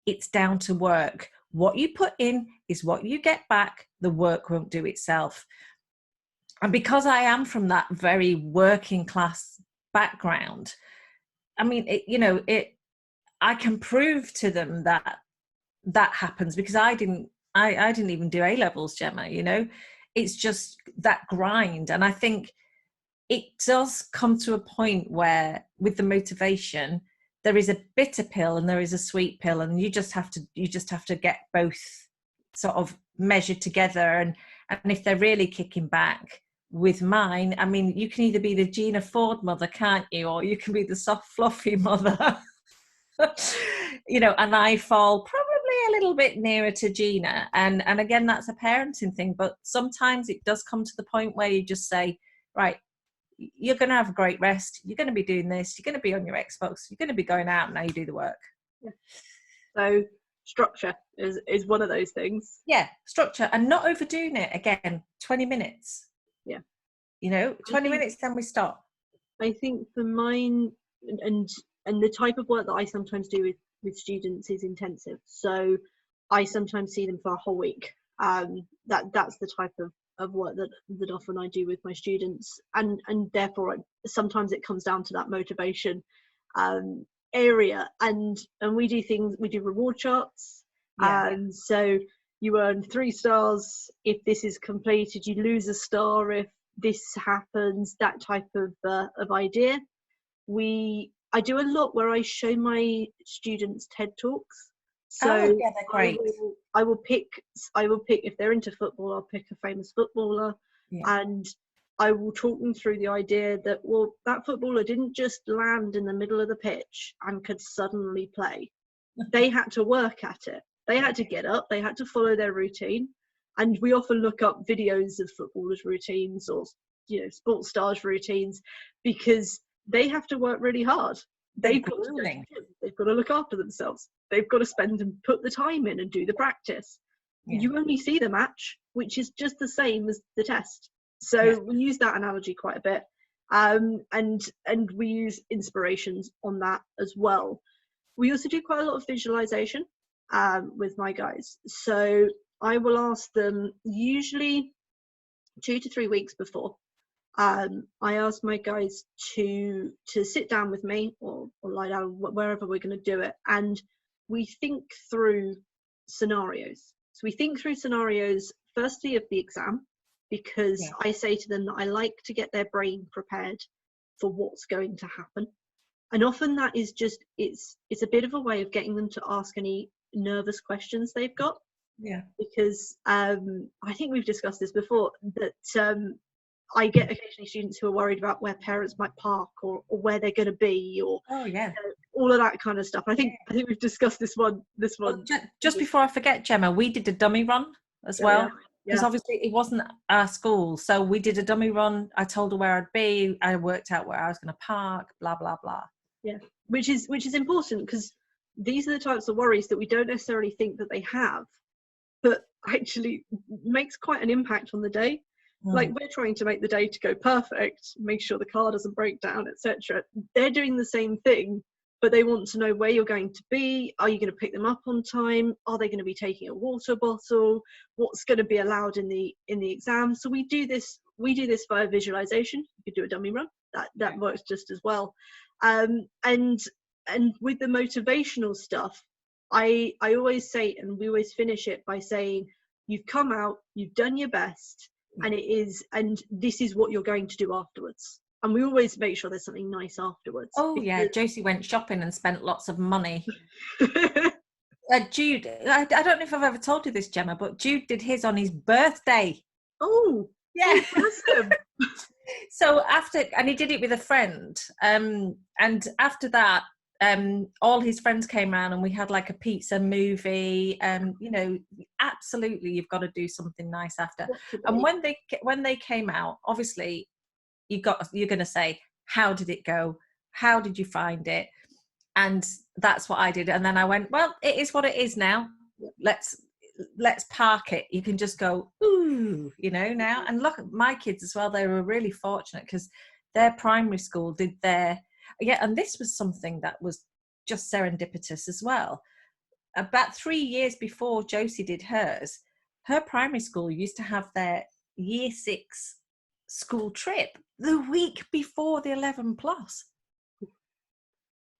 It's down to work. What you put in is what you get back. The work won't do itself. And because I am from that very working class background, I mean, I can prove to them that that happens, because I didn't even do A levels, Gemma, you know. It's just that grind. And I think it does come to a point where with the motivation, there is a bitter pill and there is a sweet pill, and you just have to get both sort of measured together. And if they're really kicking back, with mine, I mean, you can either be the Gina Ford mother, can't you, or you can be the soft fluffy mother. You know, and I fall probably a little bit nearer to Gina, and again, that's a parenting thing, but sometimes it does come to the point where you just say, right, you're going to have a great rest, you're going to be doing this, you're going to be on your Xbox, you're going to be going out, now you do the work. Yeah. So structure is one of those things. Yeah, structure, and not overdoing it. Again, 20 minutes. Yeah. You know, 20 minutes, then we stop. I think for mine, and the type of work that I sometimes do with students is intensive. So I sometimes see them for a whole week. That's the type of work that often I do with my students, and therefore sometimes it comes down to that motivation area, and we do reward charts. So you earn 3 stars if this is completed, you lose a star if this happens, that type of idea. I do a lot where I show my students TED Talks. So yeah, they're great. I will pick, if they're into football, I'll pick a famous footballer, and I will talk them through the idea that, well, that footballer didn't just land in the middle of the pitch and could suddenly play. They had to work at it. They had to get up, they had to follow their routine. And we often look up videos of footballers' routines, or, you know, sports stars' routines, because they have to work really hard. They've got to look after themselves. They've got to spend and put the time in and do the practice. You only see the match, which is just the same as the test. So we use that analogy quite a bit, and we use inspirations on that as well. We also do quite a lot of visualization with my guys. So I will ask them, usually 2 to 3 weeks before, I ask my guys to sit down with me, or lie down, wherever we're going to do it, and we think through scenarios. So we think through scenarios, firstly, of the exam, because I say to them that I like to get their brain prepared for what's going to happen. And often that is just, it's a bit of a way of getting them to ask any nervous questions they've got. Because I think we've discussed this before, that I get occasionally students who are worried about where parents might park, or where they're going to be, or all of that kind of stuff. I think we've discussed this one. Well, just before I forget, Gemma, we did a dummy run as well, because obviously it wasn't our school, so we did a dummy run. I told her where I'd be, I worked out where I was going to park, blah blah blah. Which is important, because these are the types of worries that we don't necessarily think that they have, but actually makes quite an impact on the day. Like, we're trying to make the day to go perfect, make sure the car doesn't break down, etc. They're doing the same thing, but they want to know where you're going to be. Are you going to pick them up on time? Are they going to be taking a water bottle? What's going to be allowed in the exam? So we do this via visualization. You could do a dummy run. That works just as well. And with the motivational stuff, I always say, and we always finish it by saying, you've come out, you've done your best, and this is what you're going to do afterwards. And we always make sure there's something nice afterwards. Josie went shopping and spent lots of money. Jude, I don't know if I've ever told you this, Gemma, but Jude did his on his birthday. Oh, yeah. Awesome. So and he did it with a friend, and after that, all his friends came around and we had like a pizza movie. You know, absolutely, you've got to do something nice after. And when they came out, obviously you're going to say, how did it go? How did you find it? And that's what I did. And then I went, well, it is what it is now. Let's park it. You can just go, ooh, you know, now. And look at my kids as well. They were really fortunate because their primary school did their, and this was something that was just serendipitous as well. About 3 years before Josie did hers, her primary school used to have their year 6 school trip the week before the 11 plus.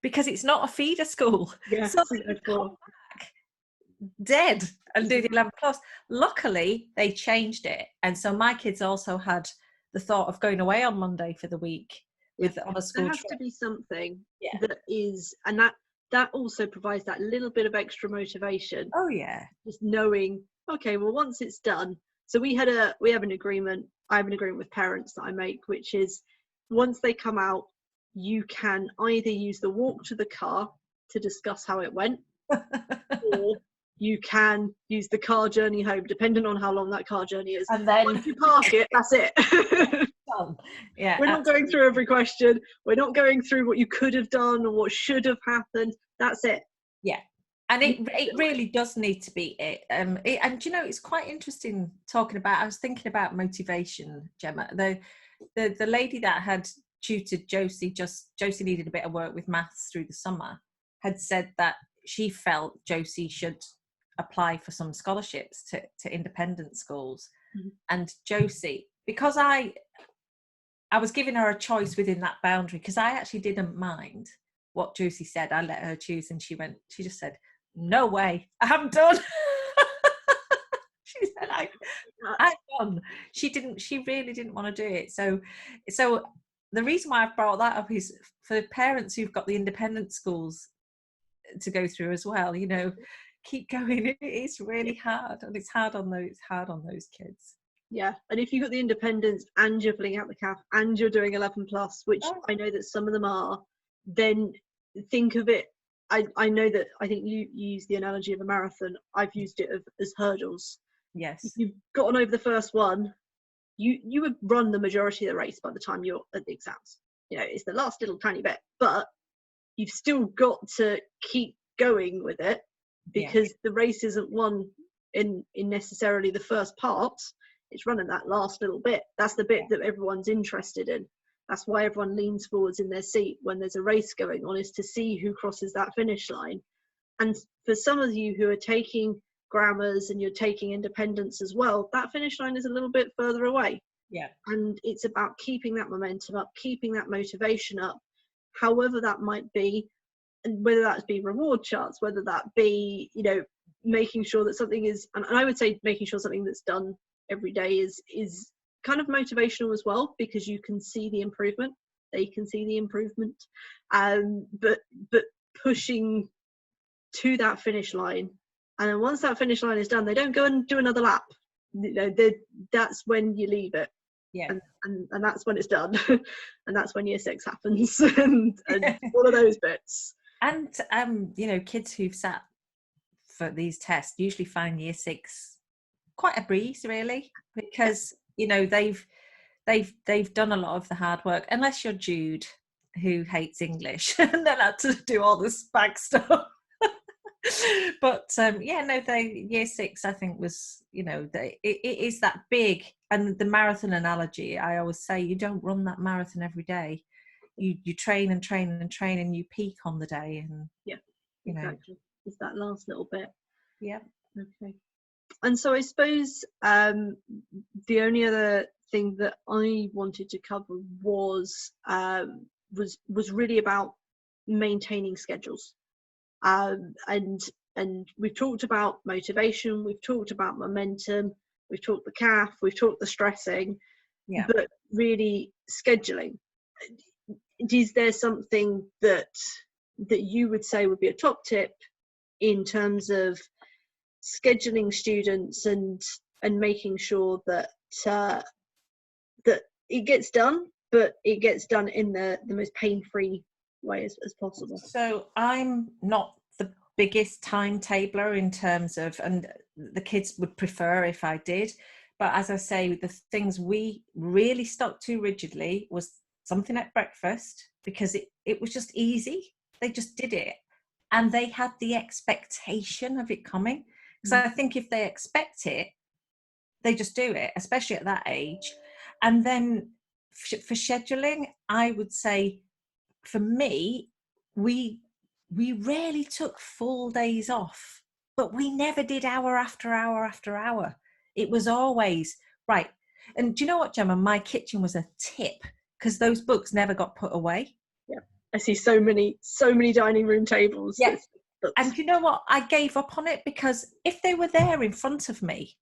Because it's not a feeder school. Yeah, so they would come back dead and do the 11 plus. Luckily, they changed it. And so my kids also had the thought of going away on Monday for the week with on a school trip. There has to be something that is, and that also provides that little bit of extra motivation. Oh yeah. Just knowing, okay, well, once it's done. So we have an agreement. I have an agreement with parents that I make, which is once they come out, you can either use the walk to the car to discuss how it went, or you can use the car journey home, depending on how long that car journey is. And then once you park it, that's it. Yeah, we're not going through every question. We're not going through what you could have done or what should have happened. That's it. Yeah. And it really does need to be it. And you know, it's quite interesting talking about, I was thinking about motivation, Gemma. The lady that had tutored Josie needed a bit of work with maths through the summer, had said that she felt Josie should apply for some scholarships to independent schools. Mm-hmm. And Josie, because I was giving her a choice within that boundary, because I actually didn't mind what Josie said. I let her choose, and she just said, no way, I'm done. She said, I'm done. She really didn't want to do it. So the reason why I've brought that up is for parents who've got the independent schools to go through as well, you know, keep going. It is really hard, and it's hard on those kids. Yeah, and if you've got the independence and you're filling out the CAF and you're doing 11 plus, which I know that some of them are, then think of it. I know that, I think you use the analogy of a marathon. I've used it as hurdles. Yes. If you've gotten over the first one, you would run the majority of the race by the time you're at the exams. You know, it's the last little tiny bit, but you've still got to keep going with it, because the race isn't won in necessarily the first part. It's running that last little bit. That's the bit that everyone's interested in. That's why everyone leans forwards in their seat when there's a race going on, is to see who crosses that finish line. And for some of you who are taking grammars and you're taking independence as well, that finish line is a little bit further away. Yeah. And it's about keeping that momentum up, keeping that motivation up, however that might be, and whether that be reward charts, whether that be, you know, making sure that something is, and I would say making sure something that's done every day is kind of motivational as well, because you can see the improvement, they can see the improvement, but pushing to that finish line. And then once that finish line is done, they don't go and do another lap. You know, that's when you leave it. Yeah. And that's when it's done. And that's when year 6 happens. and all of those bits. And you know, kids who've sat for these tests usually find year 6 quite a breeze, really, because you know they've done a lot of the hard work, unless you're Jude, who hates English and then had to do all this back stuff. But the year 6, I think, was, you know, it is that big. And the marathon analogy, I always say, you don't run that marathon every day. You train and train and train, and you peak on the day. And exactly, it's that last little bit. Yeah. Okay. And so I suppose the only other thing that I wanted to cover was really about maintaining schedules. And we've talked about motivation, we've talked about momentum, we've talked the CAF, we've talked the stressing, but really scheduling. Is there something that you would say would be a top tip in terms of scheduling students and making sure that that it gets done, but it gets done in the most pain-free way as possible? So I'm not the biggest timetabler in terms of, and the kids would prefer if I did, but as I say, the things we really stuck to rigidly was something at breakfast, because it was just easy. They just did it. And they had the expectation of it coming. Because I think if they expect it, they just do it, especially at that age. And then for scheduling, I would say for me, we rarely took full days off, but we never did hour after hour after hour. It was always right. And do you know what, Gemma? My kitchen was a tip because those books never got put away. Yeah, I see so many dining room tables. Yeah. And you know what? I gave up on it because if they were there in front of me,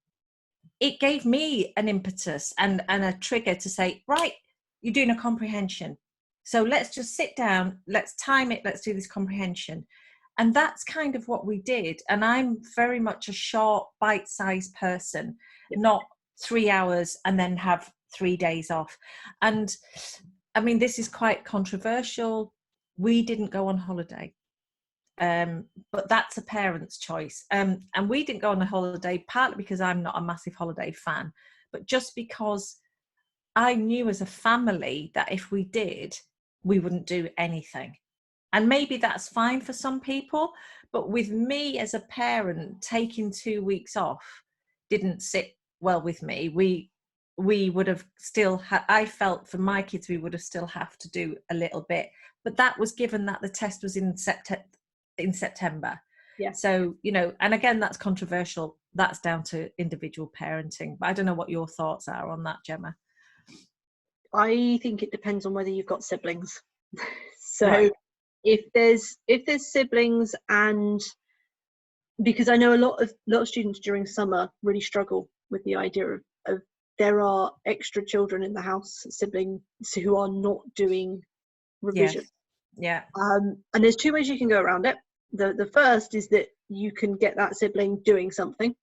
it gave me an impetus and a trigger to say, right, you're doing a comprehension. So let's just sit down, let's time it, let's do this comprehension. And that's kind of what we did. And I'm very much a short, bite-sized person, not 3 hours and then have 3 days off. And I mean, this is quite controversial. We didn't go on holiday. But that's a parent's choice. And we didn't go on a holiday, partly because I'm not a massive holiday fan, but just because I knew as a family that if we did, we wouldn't do anything. And maybe that's fine for some people, but with me as a parent, taking 2 weeks off didn't sit well with me. We would have still I felt for my kids, we would have still have to do a little bit, but that was given that the test was in September. Yeah. So, you know, and again, that's controversial. That's down to individual parenting. But I don't know what your thoughts are on that, Gemma. I think it depends on whether you've got siblings. So right. if there's siblings, and because I know a lot of students during summer really struggle with the idea of there are extra children in the house, siblings who are not doing revision. Yeah. And there's two ways you can go around it. The first is that you can get that sibling doing something,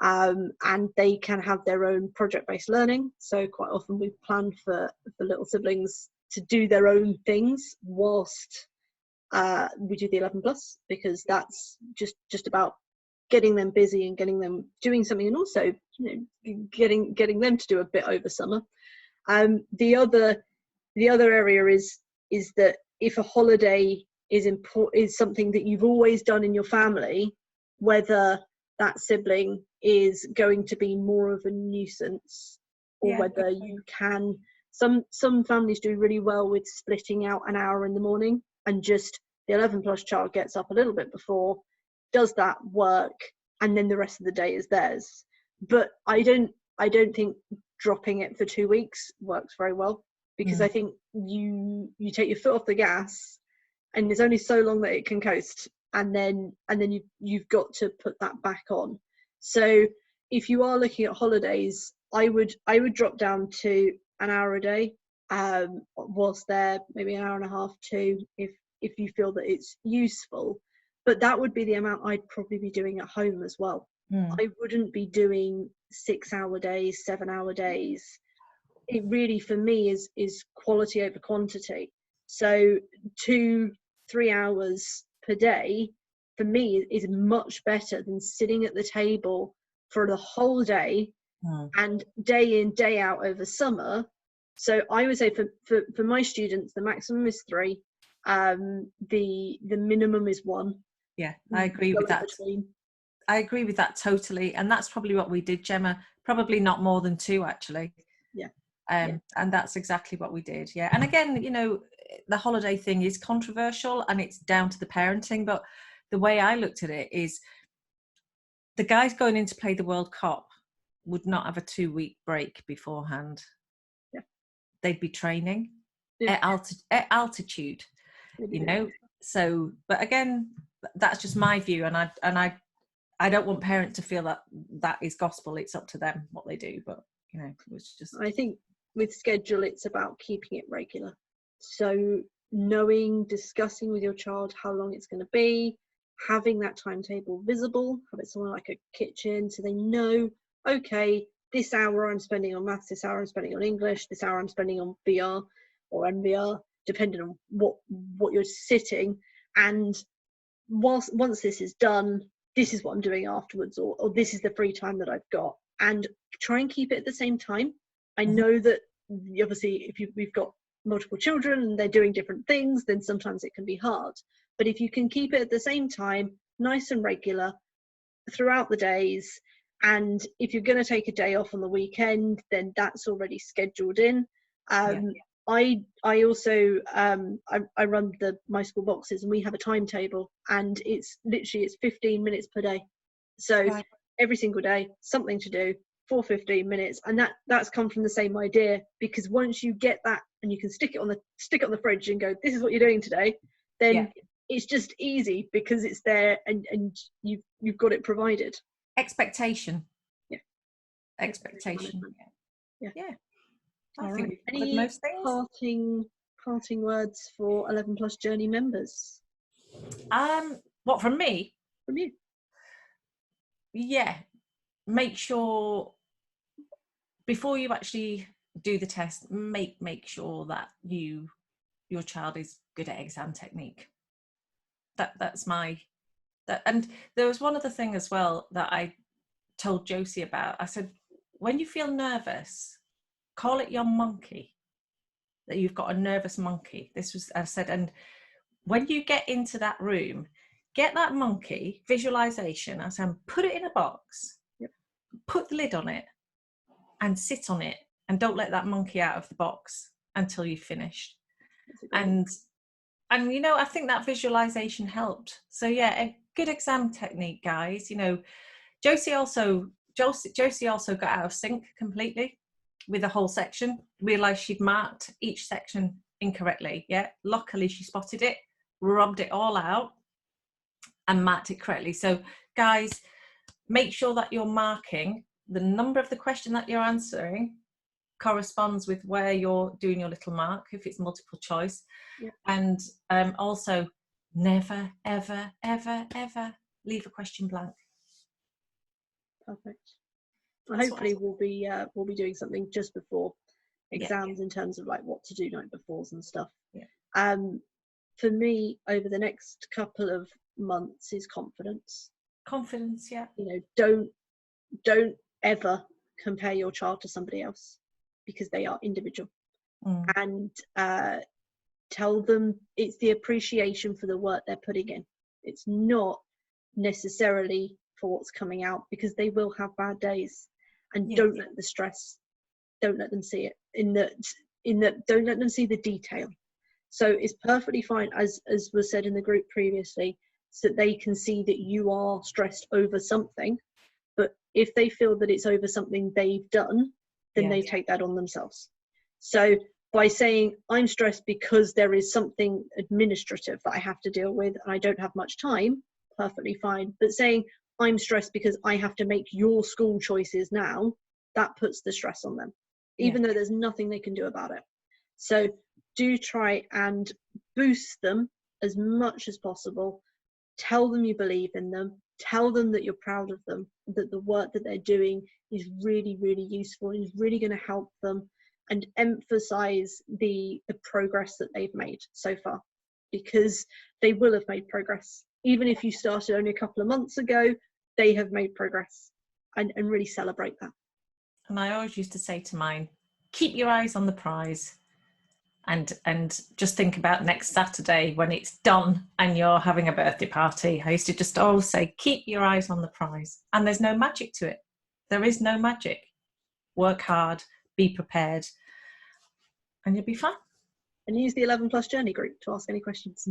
and they can have their own project-based learning. So quite often we plan for little siblings to do their own things whilst we do the 11 plus, because that's just about getting them busy and getting them doing something, and also, you know, getting them to do a bit over summer. The other area is that if a holiday is something that you've always done in your family, whether that sibling is going to be more of a nuisance, or whether you can. Some families do really well with splitting out an hour in the morning, and just the 11 plus child gets up a little bit before, does that work, and then the rest of the day is theirs. But I don't think dropping it for 2 weeks works very well, because I think you take your foot off the gas, and there's only so long that it can coast, and then you've got to put that back on. So if you are looking at holidays, I would drop down to an hour a day, whilst there, maybe an hour and a half too, if you feel that it's useful. But that would be the amount I'd probably be doing at home as well. I wouldn't be doing 6 hour days, 7 hour days. It really, for me, is quality over quantity. So 2-3 hours per day for me is much better than sitting at the table for the whole day and day in, day out over summer. So I would say for my students, the maximum is 3. The minimum is 1. Yeah, I agree with that. I agree with that totally. And that's probably what we did, Gemma. Probably not more than 2, actually. And that's exactly what we did. Yeah. And again, you know, the holiday thing is controversial and it's down to the parenting. But the way I looked at it is the guys going in to play the World Cup would not have a 2-week break beforehand. Yeah. They'd be training at altitude, you know. So, but again, that's just my view. And I don't want parents to feel that is gospel. It's up to them what they do. But, you know, it was just... I think with schedule, it's about keeping it regular. So discussing with your child how long it's going to be, having that timetable visible, have it somewhere like a kitchen, so they know, okay, this hour I'm spending on maths, this hour I'm spending on English, this hour I'm spending on VR or NVR, depending on what you're sitting. And once this is done, this is what I'm doing afterwards, or this is the free time that I've got, and try and keep it at the same time. I know that obviously if we've got multiple children and they're doing different things, then sometimes it can be hard. But if you can keep it at the same time, nice and regular throughout the days, and if you're going to take a day off on the weekend, then that's already scheduled in. I also I run the My School boxes, and we have a timetable, and it's 15 minutes per day. So every single day, something to do for 15 minutes, and that's come from the same idea, because once you get that and you can stick it on the fridge and go, this is what you're doing today, then it's just easy because it's there and you've got it provided. Expectation. Yeah. I think we've any most things. parting words for 11 Plus Journey members? What, from me? From you? Yeah, make sure before you actually do the test, make sure that your child is good at exam technique. That's my and there was one other thing as well that I told Josie about. I said, when you feel nervous, call it your monkey, that you've got a nervous monkey. I said, and when you get into that room, get that monkey visualization. I said, put it in a box, put the lid on it and sit on it, and don't let that monkey out of the box until you've finished. And I think that visualization helped. So a good exam technique, guys. Josie also got out of sync completely with the whole section, realized she'd marked each section incorrectly. Luckily she spotted it, rubbed it all out and marked it correctly. So guys, make sure that you're marking the number of the question that you're answering corresponds with where you're doing your little mark, if it's multiple choice. And also never ever leave a question blank. Perfect. Hopefully we'll be doing something just before exams in terms of like what to do night befores and stuff. For me, over the next couple of months is confidence. Don't ever compare your child to somebody else, because they are individual. And tell them it's the appreciation for the work they're putting in. It's not necessarily for what's coming out, because they will have bad days. And don't let the stress, don't let them see it don't let them see the detail. So it's perfectly fine, as was said in the group previously, so that they can see that you are stressed over something. But if they feel that it's over something they've done, then they take that on themselves. So by saying, I'm stressed because there is something administrative that I have to deal with and I don't have much time, perfectly fine. But saying, I'm stressed because I have to make your school choices now, that puts the stress on them, even though there's nothing they can do about it. So do try and boost them as much as possible. Tell them you believe in them. Tell them that you're proud of them, that the work that they're doing is really, really useful and is really going to help them, and emphasize the progress that they've made so far, because they will have made progress. Even if you started only a couple of months ago, they have made progress, and really celebrate that. And I always used to say to mine, keep your eyes on the prize, and just think about next Saturday when it's done and you're having a birthday party. I used to just always say, keep your eyes on the prize. And there's no magic to it. There is no magic. Work hard, be prepared, and you'll be fine. And use the 11 Plus Journey group to ask any questions.